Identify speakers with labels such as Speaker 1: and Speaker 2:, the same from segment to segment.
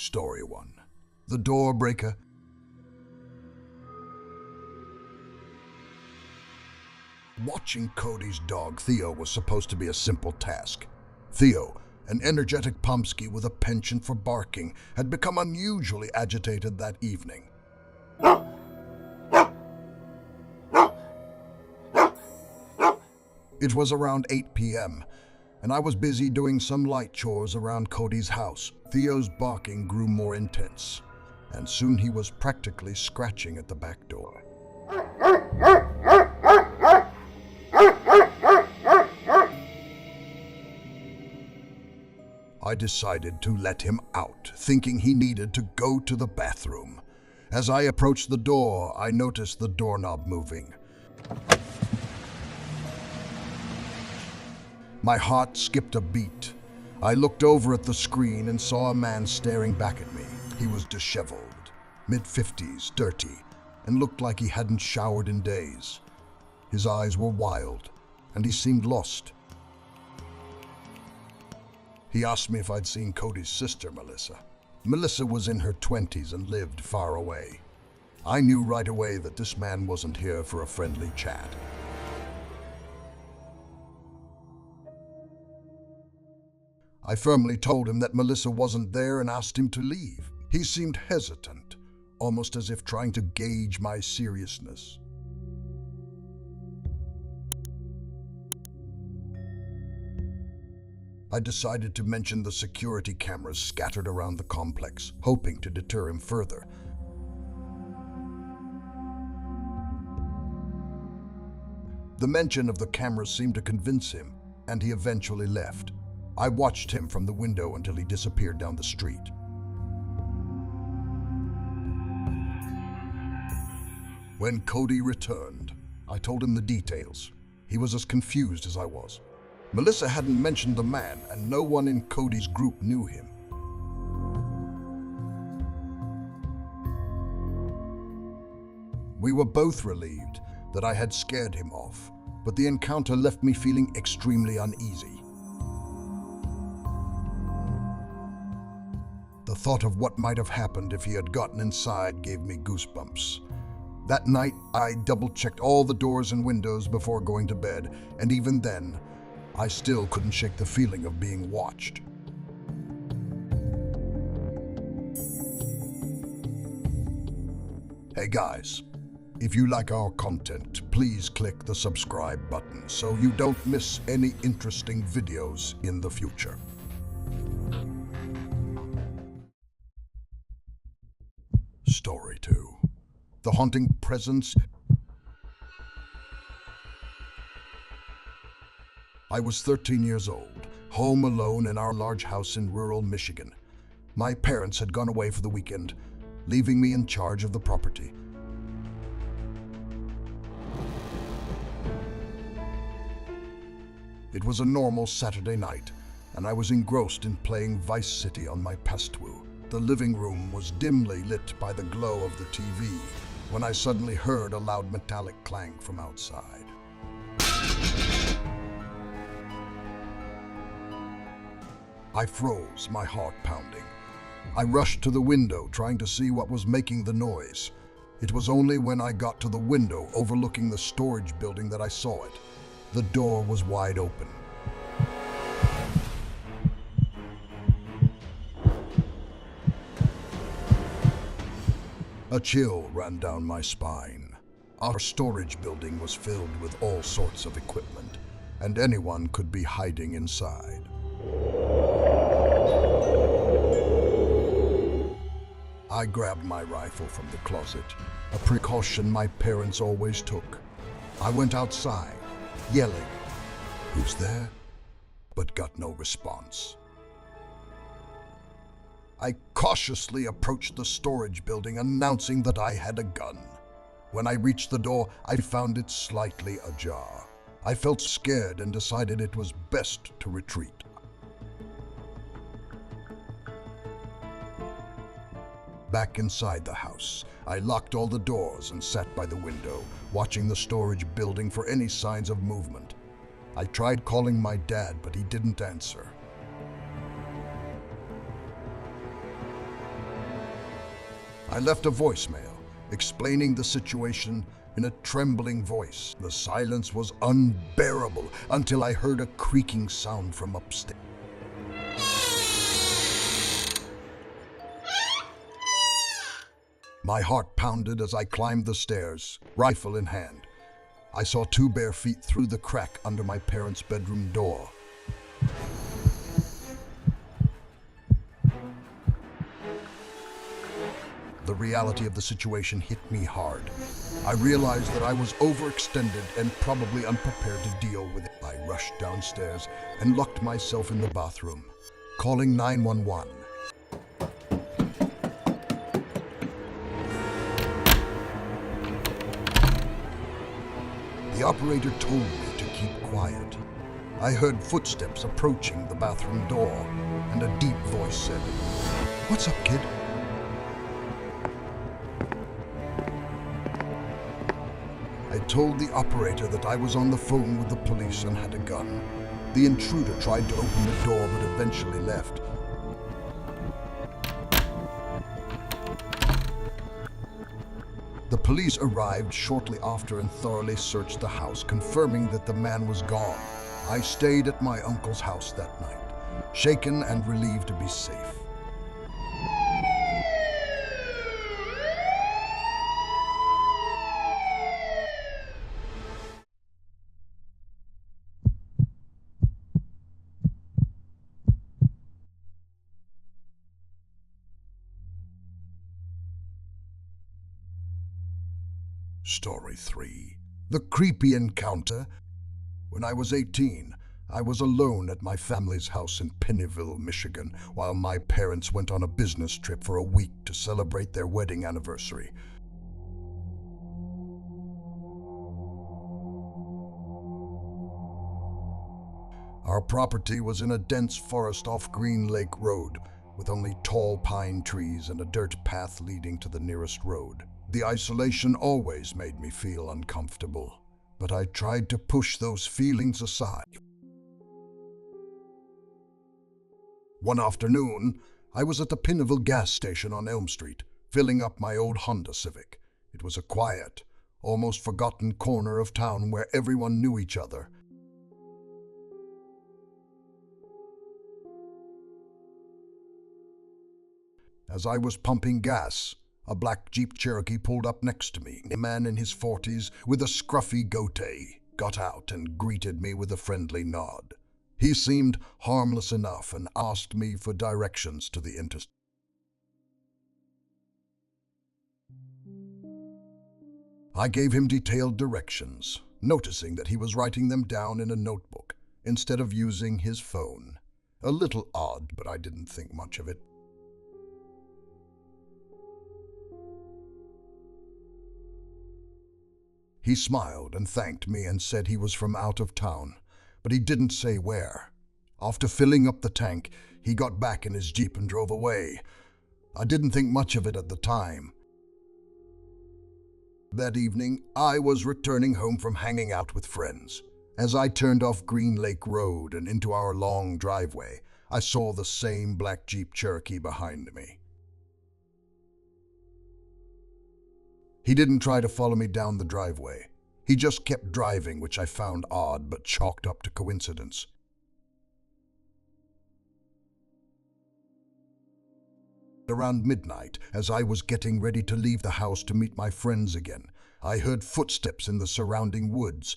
Speaker 1: Story 1. The Door Breaker. Watching Cody's dog, Theo, was supposed to be a simple task. Theo, an energetic Pomsky with a penchant for barking, had become unusually agitated that evening. It was around 8 p.m., and I was busy doing some light chores around Cody's house. Theo's barking grew more intense, and soon he was practically scratching at the back door. I decided to let him out, thinking he needed to go to the bathroom. As I approached the door, I noticed the doorknob moving. My heart skipped a beat. I looked over at the screen and saw a man staring back at me. He was disheveled, mid-50s, dirty, and looked like he hadn't showered in days. His eyes were wild, and he seemed lost. He asked me if I'd seen Cody's sister, Melissa. Melissa was in her 20s and lived far away. I knew right away that this man wasn't here for a friendly chat. I firmly told him that Melissa wasn't there and asked him to leave. He seemed hesitant, almost as if trying to gauge my seriousness. I decided to mention the security cameras scattered around the complex, hoping to deter him further. The mention of the cameras seemed to convince him, and he eventually left. I watched him from the window until he disappeared down the street. When Cody returned, I told him the details. He was as confused as I was. Melissa hadn't mentioned the man, and no one in Cody's group knew him. We were both relieved that I had scared him off, but the encounter left me feeling extremely uneasy. The thought of what might have happened if he had gotten inside gave me goosebumps. That night, I double-checked all the doors and windows before going to bed, and even then, I still couldn't shake the feeling of being watched. Hey guys, if you like our content, please click the subscribe button so you don't miss any interesting videos in the future. Story 2. The Haunting Presence. I was 13 years old, home alone in our large house in rural Michigan. My parents had gone away for the weekend, leaving me in charge of the property. It was a normal Saturday night, and I was engrossed in playing Vice City on my Pastwu. The living room was dimly lit by the glow of the TV when I suddenly heard a loud metallic clang from outside. I froze, my heart pounding. I rushed to the window, trying to see what was making the noise. It was only when I got to the window overlooking the storage building that I saw it. The door was wide open. A chill ran down my spine. Our storage building was filled with all sorts of equipment, and anyone could be hiding inside. I grabbed my rifle from the closet, a precaution my parents always took. I went outside, yelling, "Who's there?" but got no response. I cautiously approached the storage building, announcing that I had a gun. When I reached the door, I found it slightly ajar. I felt scared and decided it was best to retreat. Back inside the house, I locked all the doors and sat by the window, watching the storage building for any signs of movement. I tried calling my dad, but he didn't answer. I left a voicemail explaining the situation in a trembling voice. The silence was unbearable until I heard a creaking sound from upstairs. My heart pounded as I climbed the stairs, rifle in hand. I saw 2 bare feet through the crack under my parents' bedroom door. The reality of the situation hit me hard. I realized that I was overextended and probably unprepared to deal with it. I rushed downstairs and locked myself in the bathroom, calling 911. The operator told me to keep quiet. I heard footsteps approaching the bathroom door, and a deep voice said, "What's up, kid?" I told the operator that I was on the phone with the police and had a gun. The intruder tried to open the door but eventually left. The police arrived shortly after and thoroughly searched the house, confirming that the man was gone. I stayed at my uncle's house that night, shaken and relieved to be safe. Story 3. The creepy encounter. When I was 18, I was alone at my family's house in Pennyville, Michigan, while my parents went on a business trip for a week to celebrate their wedding anniversary. Our property was in a dense forest off Green Lake Road, with only tall pine trees and a dirt path leading to the nearest road. The isolation always made me feel uncomfortable, but I tried to push those feelings aside. One afternoon, I was at the Pennyville gas station on Elm Street, filling up my old Honda Civic. It was a quiet, almost forgotten corner of town where everyone knew each other. As I was pumping gas, a black Jeep Cherokee pulled up next to me. A man in his 40s with a scruffy goatee got out and greeted me with a friendly nod. He seemed harmless enough and asked me for directions to the intersection. I gave him detailed directions, noticing that he was writing them down in a notebook instead of using his phone. A little odd, but I didn't think much of it. He smiled and thanked me and said he was from out of town, but he didn't say where. After filling up the tank, he got back in his Jeep and drove away. I didn't think much of it at the time. That evening, I was returning home from hanging out with friends. As I turned off Green Lake Road and into our long driveway, I saw the same black Jeep Cherokee behind me. He didn't try to follow me down the driveway. He just kept driving, which I found odd but chalked up to coincidence. Around midnight, as I was getting ready to leave the house to meet my friends again, I heard footsteps in the surrounding woods.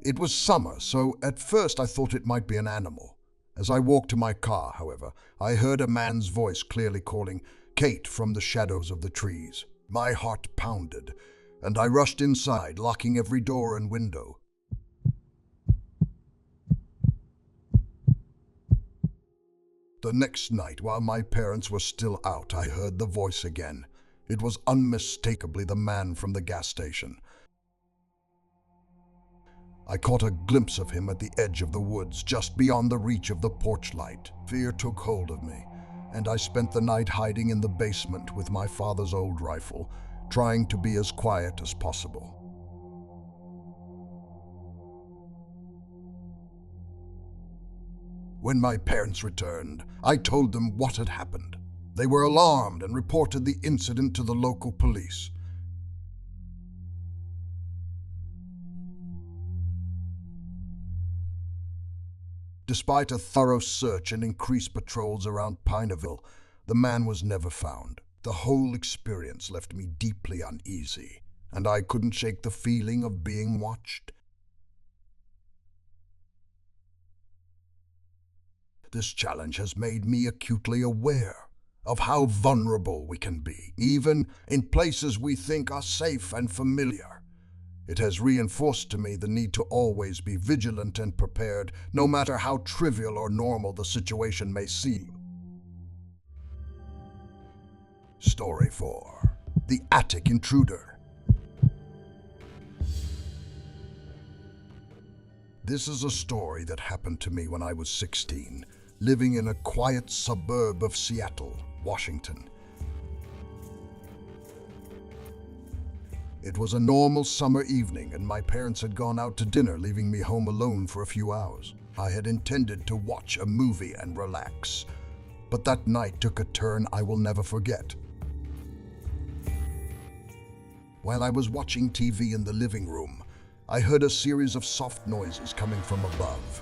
Speaker 1: It was summer, so at first I thought it might be an animal. As I walked to my car, however, I heard a man's voice clearly calling Kate from the shadows of the trees. My heart pounded, and I rushed inside, locking every door and window. The next night, while my parents were still out, I heard the voice again. It was unmistakably the man from the gas station. I caught a glimpse of him at the edge of the woods, just beyond the reach of the porch light. Fear took hold of me, and I spent the night hiding in the basement with my father's old rifle, trying to be as quiet as possible. When my parents returned, I told them what had happened. They were alarmed and reported the incident to the local police. Despite a thorough search and increased patrols around Pineville, the man was never found. The whole experience left me deeply uneasy, and I couldn't shake the feeling of being watched. This challenge has made me acutely aware of how vulnerable we can be, even in places we think are safe and familiar. It has reinforced to me the need to always be vigilant and prepared, no matter how trivial or normal the situation may seem. Story 4. The Attic Intruder. This is a story that happened to me when I was 16, living in a quiet suburb of Seattle, Washington. It was a normal summer evening, and my parents had gone out to dinner, leaving me home alone for a few hours. I had intended to watch a movie and relax, but that night took a turn I will never forget. While I was watching TV in the living room, I heard a series of soft noises coming from above.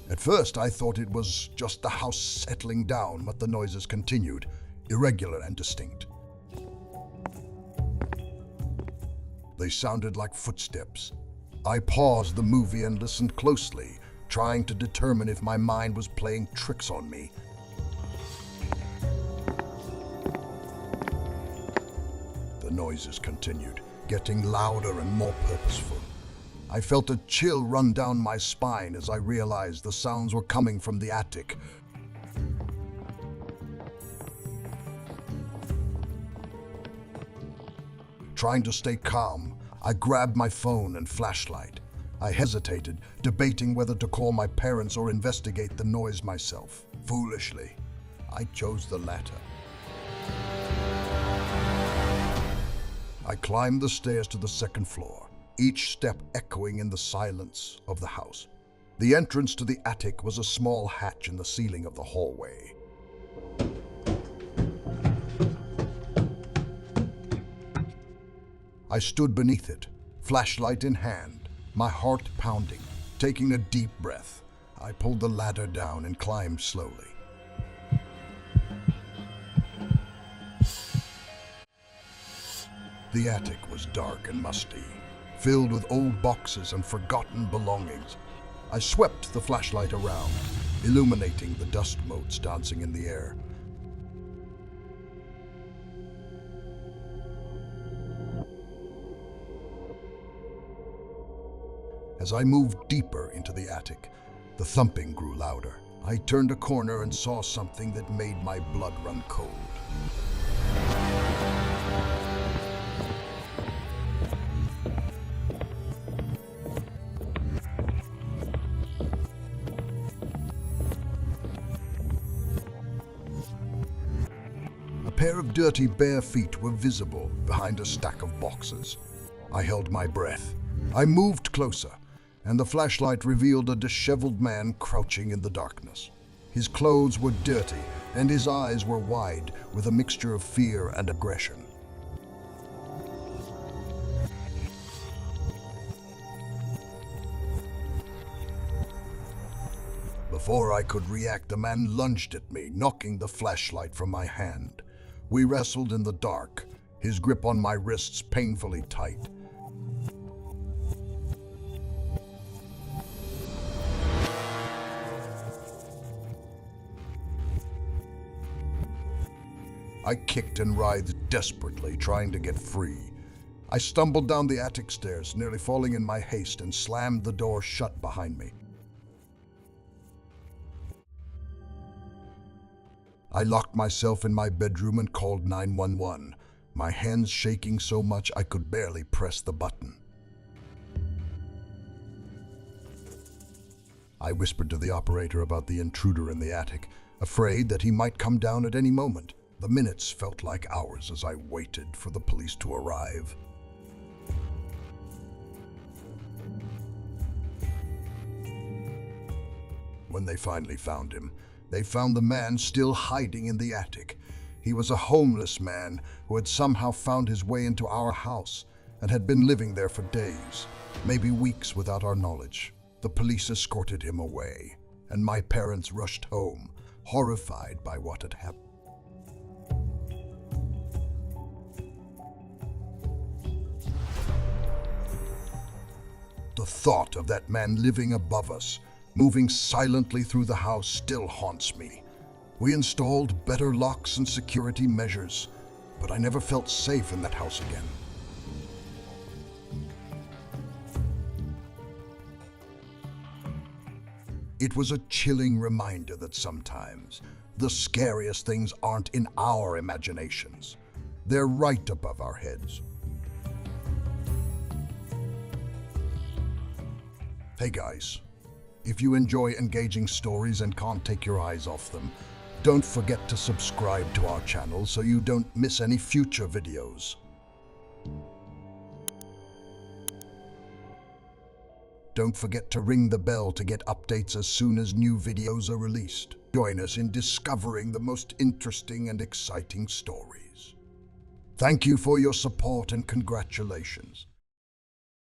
Speaker 1: At first, I thought it was just the house settling down, but the noises continued, irregular and distinct. They sounded like footsteps. I paused the movie and listened closely, trying to determine if my mind was playing tricks on me. The noises continued, getting louder and more purposeful. I felt a chill run down my spine as I realized the sounds were coming from the attic. Trying to stay calm, I grabbed my phone and flashlight. I hesitated, debating whether to call my parents or investigate the noise myself. Foolishly, I chose the latter. I climbed the stairs to the second floor, each step echoing in the silence of the house. The entrance to the attic was a small hatch in the ceiling of the hallway. I stood beneath it, flashlight in hand, my heart pounding. Taking a deep breath, I pulled the ladder down and climbed slowly. The attic was dark and musty, filled with old boxes and forgotten belongings. I swept the flashlight around, illuminating the dust motes dancing in the air. As I moved deeper into the attic, the thumping grew louder. I turned a corner and saw something that made my blood run cold. A pair of dirty bare feet were visible behind a stack of boxes. I held my breath. I moved closer, and the flashlight revealed a disheveled man crouching in the darkness. His clothes were dirty, and his eyes were wide with a mixture of fear and aggression. Before I could react, the man lunged at me, knocking the flashlight from my hand. We wrestled in the dark, his grip on my wrists painfully tight. I kicked and writhed desperately, trying to get free. I stumbled down the attic stairs, nearly falling in my haste, and slammed the door shut behind me. I locked myself in my bedroom and called 911, my hands shaking so much I could barely press the button. I whispered to the operator about the intruder in the attic, afraid that he might come down at any moment. The minutes felt like hours as I waited for the police to arrive. When they finally found him, they found the man still hiding in the attic. He was a homeless man who had somehow found his way into our house and had been living there for days, maybe weeks without our knowledge. The police escorted him away, and my parents rushed home, horrified by what had happened. The thought of that man living above us, moving silently through the house, still haunts me. We installed better locks and security measures, but I never felt safe in that house again. It was a chilling reminder that sometimes the scariest things aren't in our imaginations. They're right above our heads. Hey guys, if you enjoy engaging stories and can't take your eyes off them, don't forget to subscribe to our channel so you don't miss any future videos. Don't forget to ring the bell to get updates as soon as new videos are released. Join us in discovering the most interesting and exciting stories. Thank you for your support and congratulations.